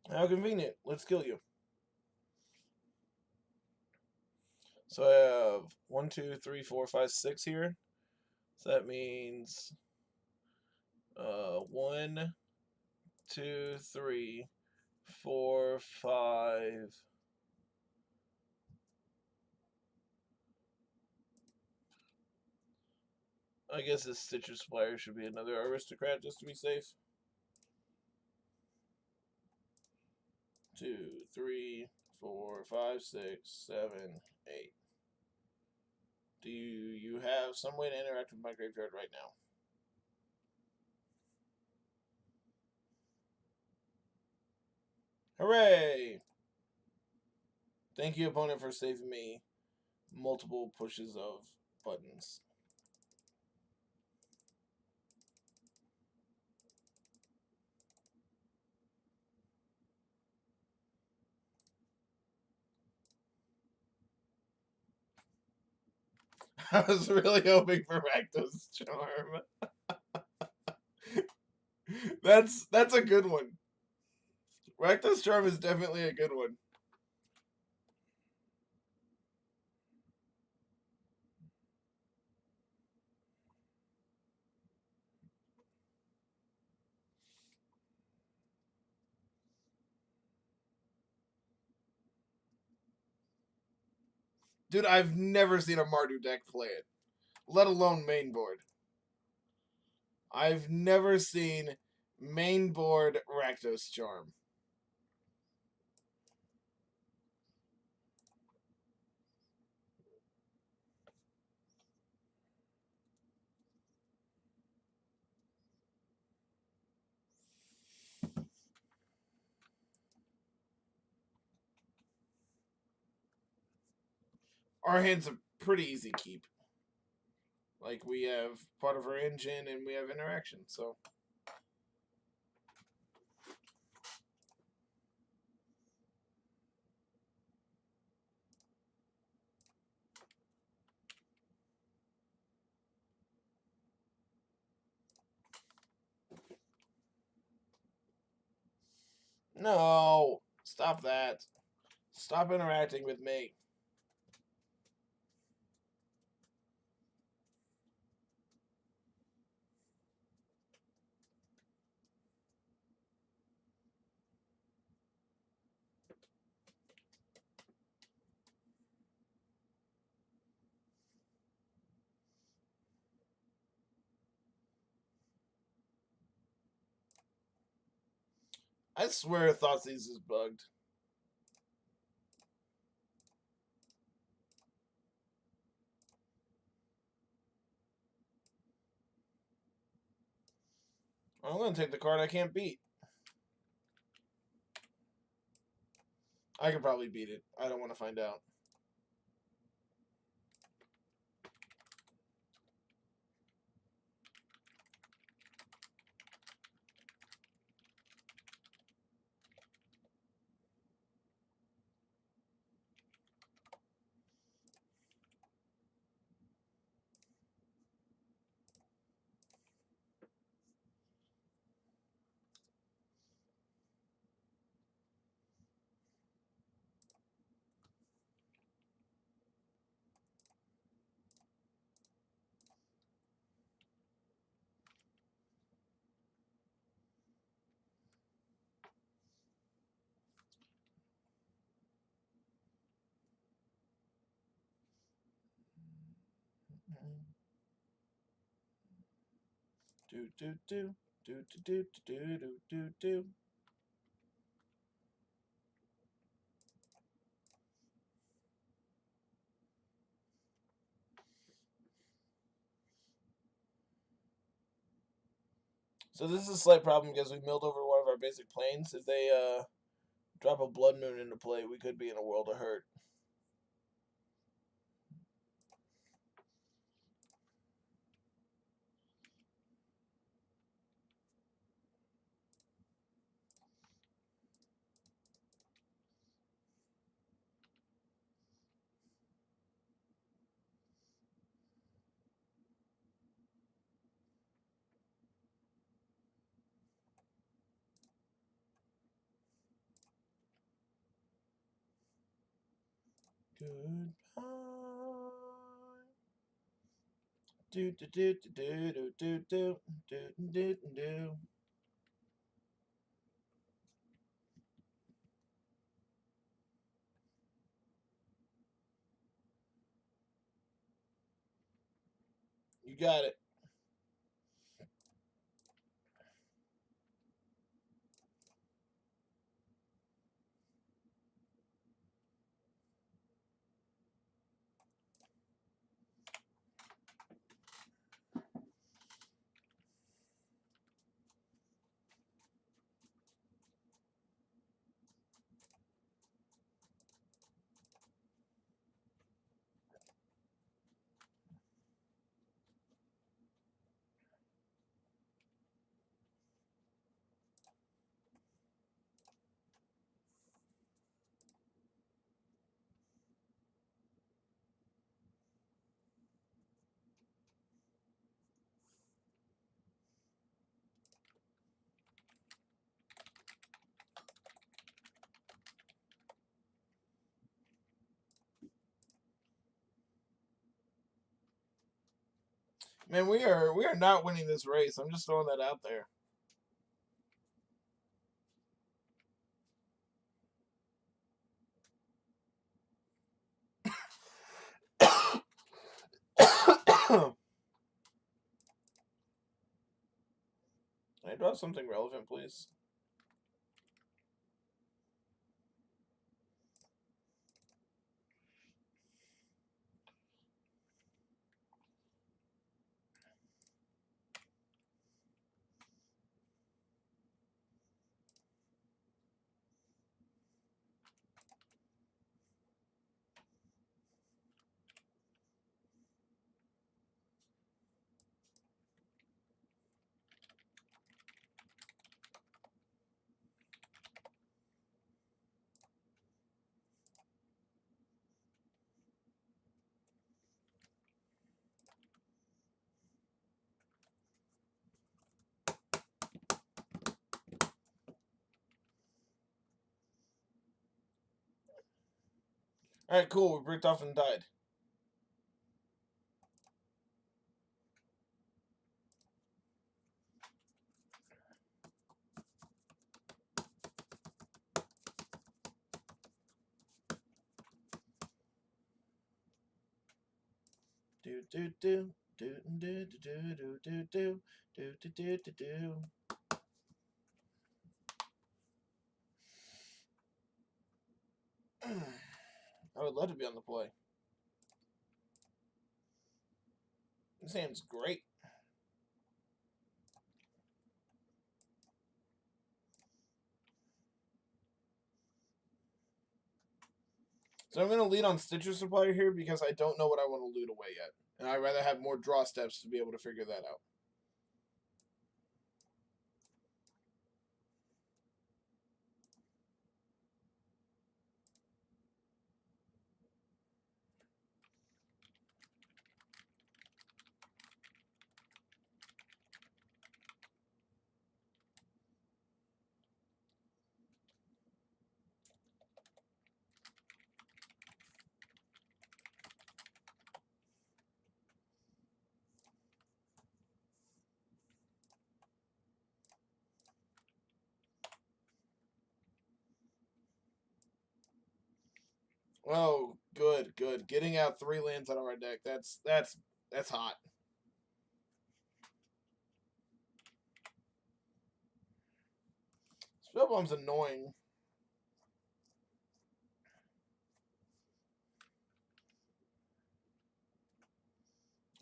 A: How convenient. Let's kill you. So I have 1, 2, 3, 4, 5, 6 here. So that means 1, 2, 3, 4, 5. I guess this Stitcher supplier should be another aristocrat just to be safe. 2, 3, 4, 5, 6, 7, 8. Do you have some way to interact with my graveyard right now? Hooray! Thank you, opponent, for saving me multiple pushes of buttons. I was really hoping for Rakdos Charm. That's a good one. Rakdos Charm is definitely a good one. Dude, I've never seen a Mardu deck play it, let alone main board. I've never seen main board Rakdos Charm. Our hand's a pretty easy keep. Like, we have part of our engine and we have interaction, so. No! Stop that. Stop interacting with me. I swear Thoughtseize is bugged. I'm going to take the card I can't beat. I could probably beat it. I don't want to find out. Do do do do do do do do do. So this is a slight problem because we milled over one of our basic planes. If they drop a Blood Moon into play, we could be in a world of hurt. Goodbye. Do do do do do do do do do do. You got it. Man, we are not winning this race. I'm just throwing that out there. Can I draw something relevant, please? Alright, cool. We bricked off and died. Do do do do do do do do do do do do do do. I would love to be on the play. This hand's great. So I'm going to lead on Stitcher Supplier here because I don't know what I want to loot away yet. And I'd rather have more draw steps to be able to figure that out. Oh, good, good. Getting out 3 lands out of our deck. That's hot. Spellbomb's annoying.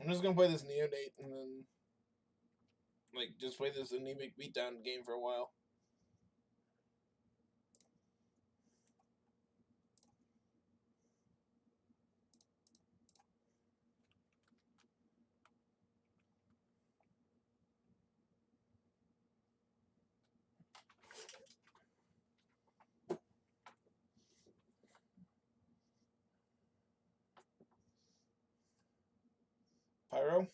A: I'm just gonna play this Neonate and then like just play this anemic beatdown game for a while. Pyro?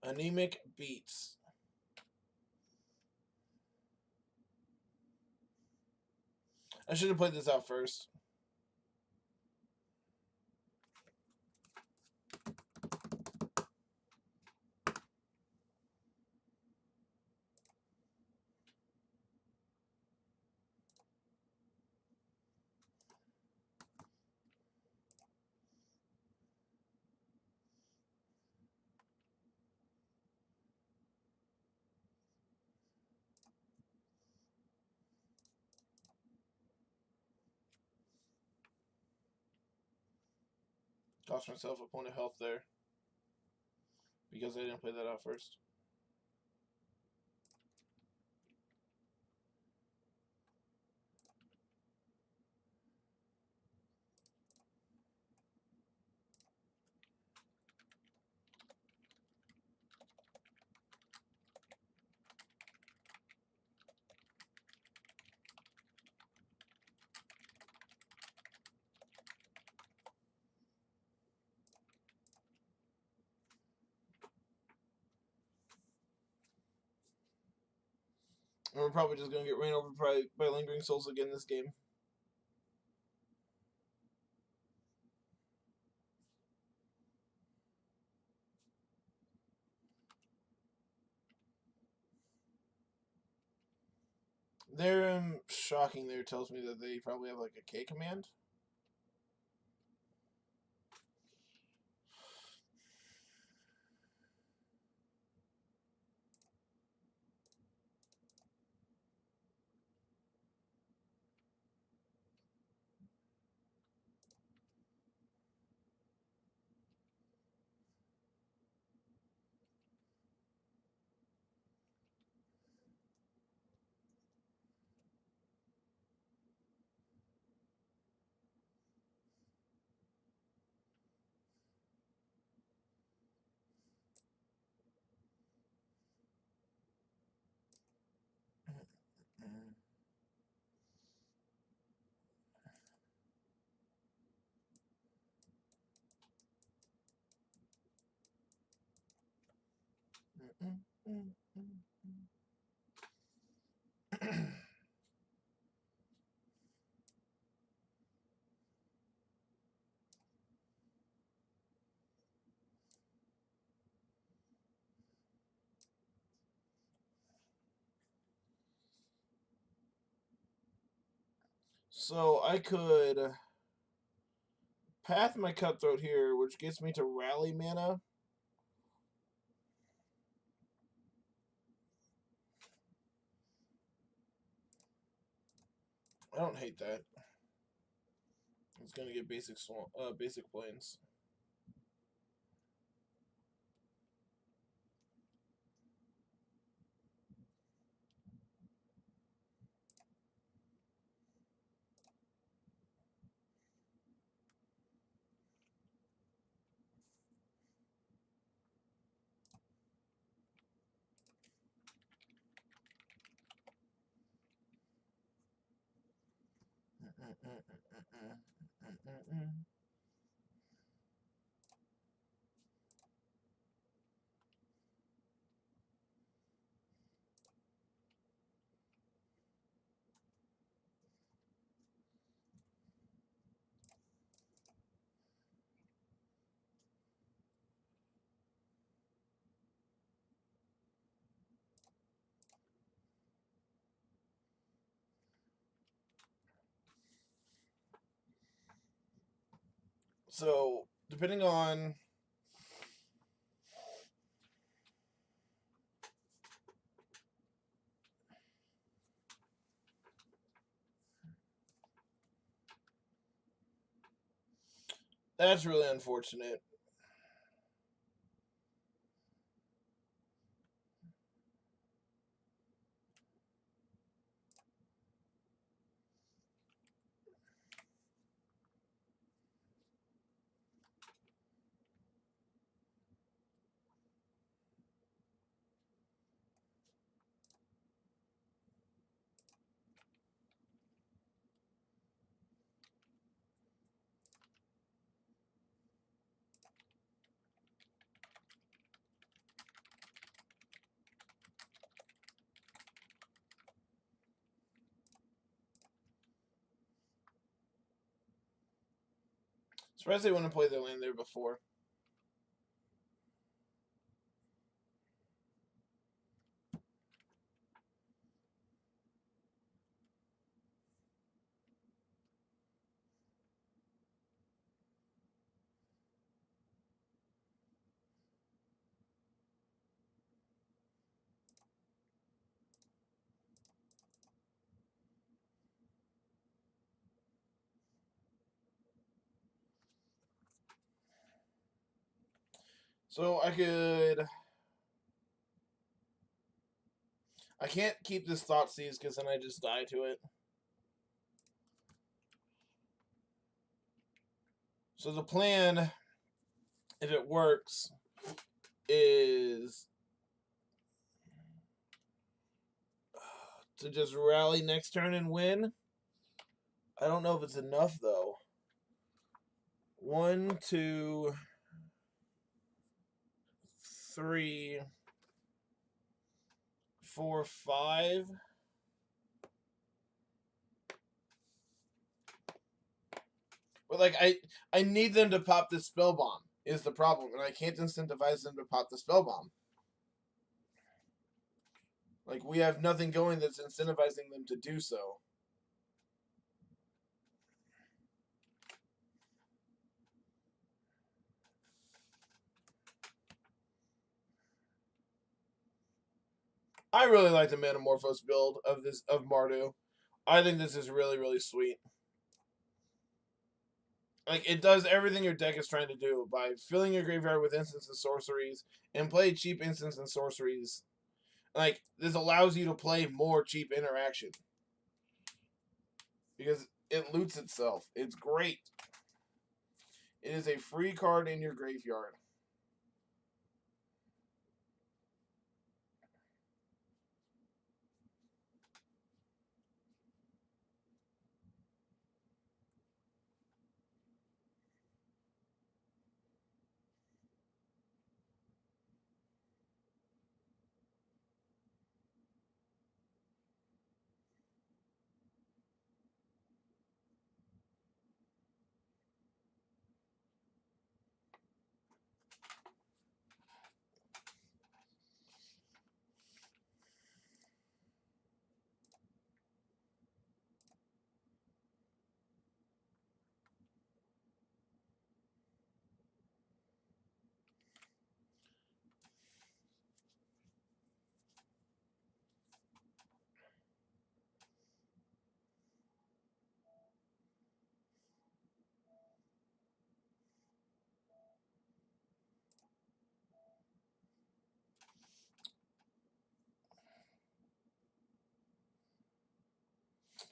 A: Anemic beats. I should have played this out first. Cost myself a point of health there because I didn't play that out first. And we're probably just going to get ran over by Lingering Souls again this game. Their shocking there tells me that they probably have like a K command. So I could path my Cutthroat here, which gets me to rally mana. I don't hate that. It's gonna get basic planes. So depending on that's really unfortunate. Surprised they wouldn't play their land there before. So I can't keep this Thoughtseize because then I just die to it. So the plan, if it works, is to just rally next turn and win. I don't know if it's enough though. 1, 2, 3, 4, 5. But like I need them to pop this spell bomb is the problem, and I can't incentivize them to pop the spell bomb. Like we have nothing going that's incentivizing them to do so. I really like the Metamorphose build of Mardu. I think this is really, really sweet. Like it does everything your deck is trying to do by filling your graveyard with instants and sorceries and play cheap instants and sorceries. Like this allows you to play more cheap interaction because it loots itself. It's great. It is a free card in your graveyard.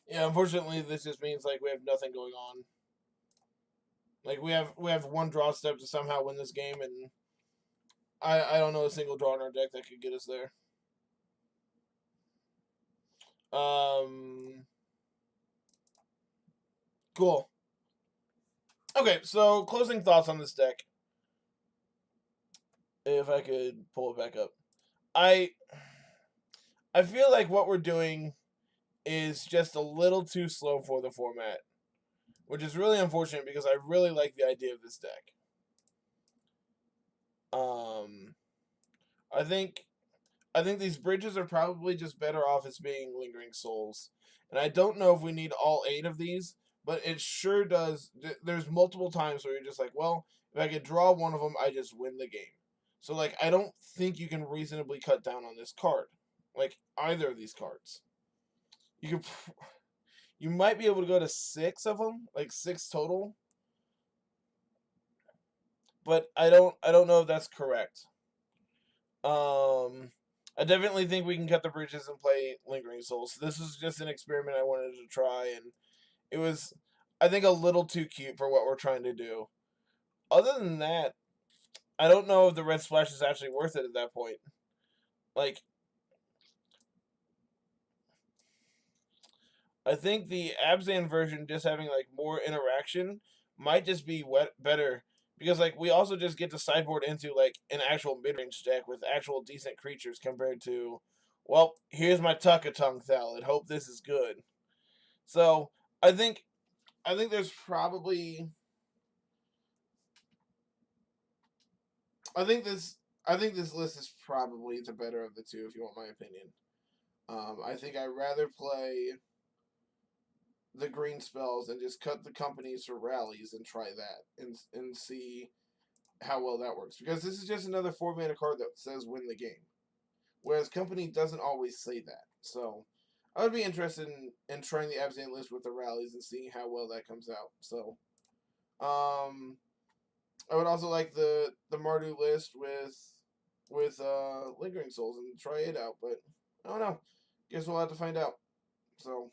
A: Yeah, unfortunately, this just means like we have nothing going on. Like we have one draw step to somehow win this game, and I don't know a single draw in our deck that could get us there. Cool. Okay, so closing thoughts on this deck. If I could pull it back up, I I feel like what we're doing is just a little too slow for the format, which is really unfortunate because I really like the idea of this deck. I think these bridges are probably just better off as being Lingering Souls, and I don't know if we need all 8 of these, but it sure does. There's multiple times where you're just like, well, if I could draw one of them, I just win the game. So like, I don't think you can reasonably cut down on this card, like either of these cards. You could, you might be able to go to 6 of them, like 6 total, but I don't know if that's correct. I definitely think we can cut the bridges and play Lingering Souls. This was just an experiment I wanted to try, and it was, I think, a little too cute for what we're trying to do. Other than that, I don't know if the red splash is actually worth it at that point. Like, I think the Abzan version just having like more interaction might just be better because like we also just get to sideboard into like an actual mid range deck with actual decent creatures compared to, well, here's my Tuckatung Thal. Hope this is good. So I think there's probably I think this list is probably the better of the two if you want my opinion. I think I'd rather play the green spells and just cut the companies for rallies and try that and see how well that works. Because this is just another 4-mana card that says win the game. Whereas company doesn't always say that. So I would be interested in trying the Abzan list with the rallies and seeing how well that comes out. So I would also like the Mardu list with Lingering Souls and try it out, but I don't know. Guess we'll have to find out. So